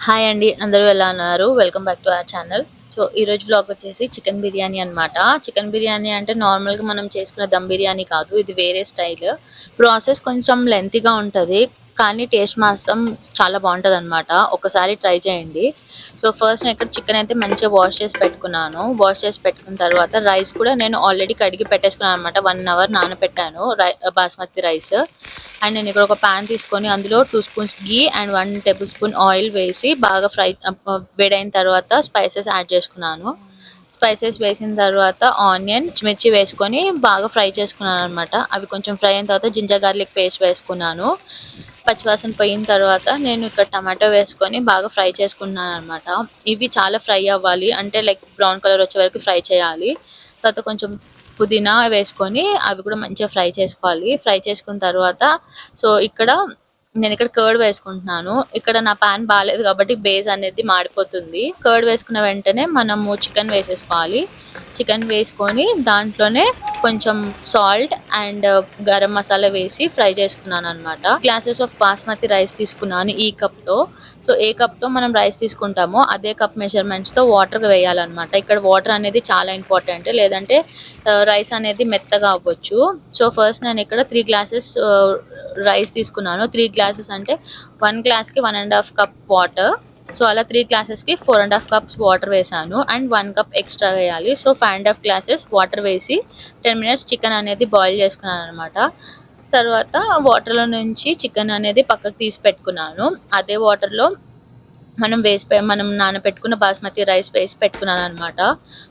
Hi అండి, అందరూ ఎలా ఉన్నారు? Welcome back to our channel. So ఈరోజు బ్లాగ్ వచ్చేసి చికెన్ బిర్యానీ అనమాట. చికెన్ బిర్యానీ అంటే నార్మల్గా మనం చేసుకునే దమ్ బిర్యానీ కాదు, ఇది వేరే స్టైల్. ప్రాసెస్ కొంచెం లెంతీగా ఉంటుంది, కానీ టేస్ట్ మాత్రం చాలా బాగుంటుంది అనమాట. ఒకసారి ట్రై చేయండి. సో ఫస్ట్ నేను ఇక్కడ చికెన్ అయితే మంచిగా వాష్ చేసి పెట్టుకున్నాను. వాష్ చేసి పెట్టుకున్న తర్వాత రైస్ కూడా నేను ఆల్రెడీ కడిగి పెట్టేసుకున్నాను అనమాట. 1 అవర్ నానబెట్టాను బాస్మతి రైస్. అండ్ నేను ఇక్కడ ఒక పాన్ తీసుకొని అందులో 2 spoons ghee and 1 table spoon oil వేసి బాగా వేడైన తర్వాత స్పైసెస్ యాడ్ చేసుకున్నాను. స్పైసెస్ వేసిన తర్వాత ఆనియన్ మిర్చి వేసుకొని బాగా ఫ్రై చేసుకున్నాను అనమాట. అవి కొంచెం ఫ్రై అయిన తర్వాత జింజర్ గార్లిక్ పేస్ట్ వేసుకున్నాను. పచ్చివాసన పోయిన తర్వాత నేను ఇక్కడ టమాటో వేసుకొని బాగా ఫ్రై చేసుకున్నాను అనమాట. ఇవి చాలా ఫ్రై అవ్వాలి, అంటే లైక్ బ్రౌన్ కలర్ వచ్చే వరకు ఫ్రై చేయాలి. తర్వాత కొంచెం పుదీనా వేసుకొని అవి కూడా మంచిగా ఫ్రై చేసుకోవాలి. ఫ్రై చేసుకున్న తర్వాత నేను ఇక్కడ కర్డ్ వేసుకుంటున్నాను. ఇక్కడ నా పాన్ బాగాలేదు కాబట్టి బేస్ అనేది మాడిపోతుంది. కర్డ్ వేసుకున్న వెంటనే మనము చికెన్ వేసేసుకోవాలి. చికెన్ వేసుకొని దాంట్లోనే కొంచెం సాల్ట్ అండ్ గరం మసాలా వేసి ఫ్రై చేసుకున్నాను అనమాట. గ్లాసెస్ ఆఫ్ బాస్మతి రైస్ తీసుకున్నాను ఈ కప్తో. సో ఏ కప్తో మనం రైస్ తీసుకుంటామో అదే కప్ మెజర్మెంట్స్తో వాటర్ వేయాలన్నమాట. ఇక్కడ వాటర్ అనేది చాలా ఇంపార్టెంట్, లేదంటే రైస్ అనేది మెత్తగా అవ్వచ్చు. సో ఫస్ట్ నేను ఇక్కడ 3 గ్లాసెస్ రైస్ తీసుకున్నాను. 3 గ్లాసెస్ అంటే 1 గ్లాస్కి 1.5 కప్ వాటర్. సో అలా 3 గ్లాసెస్కి 4.5 కప్స్ వాటర్ వేసాను అండ్ 1 కప్ ఎక్స్ట్రా వేయాలి. సో 5.5 గ్లాసెస్ వాటర్ వేసి 10 మినిట్స్ చికెన్ అనేది బాయిల్ చేసుకున్నాను అనమాట. తర్వాత వాటర్లో నుంచి చికెన్ అనేది పక్కకు తీసి పెట్టుకున్నాను. అదే వాటర్లో మనం నానబెట్టుకున్న బాస్మతి రైస్ వేసి పెట్టుకున్నాను అనమాట.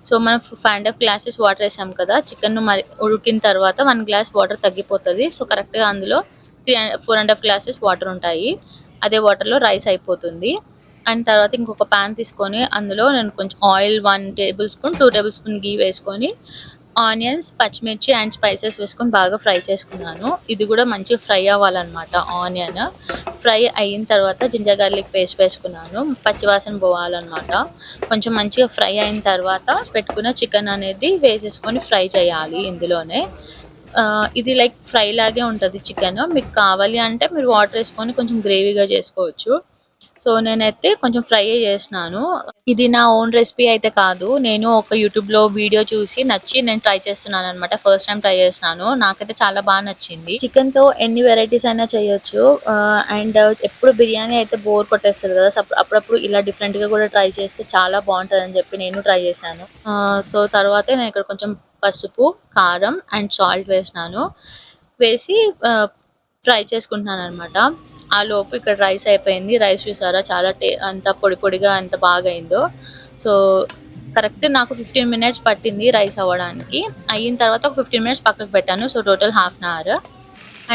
సో మనం 5.5 గ్లాసెస్ వాటర్ వేసాం కదా, చికెన్ ఉడికిన తర్వాత 1 గ్లాస్ వాటర్ తగ్గిపోతుంది. సో కరెక్ట్గా అందులో 4.5 గ్లాసెస్ వాటర్ ఉంటాయి. అదే వాటర్లో రైస్ అయిపోతుంది. అండ్ తర్వాత ఇంకొక ప్యాన్ తీసుకొని అందులో నేను కొంచెం oil 1 tablespoon 2 tablespoon ghee వేసుకొని ఆనియన్స్, పచ్చిమిర్చి అండ్ స్పైసెస్ వేసుకొని బాగా ఫ్రై చేసుకున్నాను. ఇది కూడా మంచిగా ఫ్రై అవ్వాలన్నమాట. ఆనియన్ ఫ్రై అయిన తర్వాత జింజర్ గార్లిక్ పేస్ట్ వేసుకున్నాను. పచ్చివాసన పోవాలన్నమాట. కొంచెం మంచిగా ఫ్రై అయిన తర్వాత పెట్టుకున్న చికెన్ అనేది వేసేసుకొని ఫ్రై చేయాలి ఇందులోనే. ఇది లైక్ ఫ్రై లాగే ఉంటుంది చికెన్. మీకు కావాలి అంటే మీరు వాటర్ వేసుకొని కొంచెం గ్రేవీగా చేసుకోవచ్చు. సో నేనైతే కొంచెం ఫ్రై చేసినాను. ఇది నా ఓన్ రెసిపీ అయితే కాదు, నేను ఒక యూట్యూబ్లో వీడియో చూసి నచ్చి నేను ట్రై చేస్తున్నాను అనమాట. ఫస్ట్ టైం ట్రై చేస్తున్నాను, నాకైతే చాలా బాగా నచ్చింది. చికెన్తో ఎన్ని వెరైటీస్ అయినా చేయొచ్చు. అండ్ ఎప్పుడు బిర్యానీ అయితే బోర్ కొట్టేస్తుంది కదా, అప్పుడప్పుడు ఇలా డిఫరెంట్గా కూడా ట్రై చేస్తే చాలా బాగుంటుంది అని చెప్పి నేను ట్రై చేశాను. సో తర్వాత నేను ఇక్కడ కొంచెం పసుపు, కారం అండ్ సాల్ట్ వేసినాను. వేసి ఫ్రై చేసుకుంటున్నాను అనమాట. ఆ లోపు ఇక్కడ రైస్ అయిపోయింది. రైస్ చూసారా చాలా అంత పొడి పొడిగా ఎంత బాగా అయిందో. సో కరెక్ట్ నాకు 15 మినిట్స్ పట్టింది రైస్ అవ్వడానికి. అయిన తర్వాత ఒక 15 మినిట్స్ పక్కకు పెట్టాను. So total ½ hour.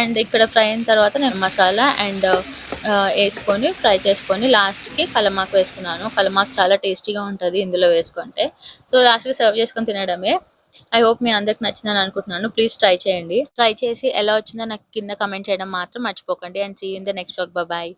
అండ్ ఇక్కడ ఫ్రై అయిన తర్వాత నేను మసాలా అండ్ వేసుకొని ఫ్రై చేసుకొని లాస్ట్కి కలమాకు వేసుకున్నాను. కలమాకు చాలా టేస్టీగా ఉంటుంది ఇందులో వేసుకుంటే. సో లాస్ట్కి సర్వ్ చేసుకొని తినడమే. ఐ హోప్ మీ అందరికి నచ్చిందని అనుకుంటున్నాను. ప్లీజ్ ట్రై చేయండి. ట్రై చేసి ఎలా వచ్చిందో నాకు కింద కమెంట్ చేయడం మాత్రం మర్చిపోకండి. And see you in the next vlog. Bye.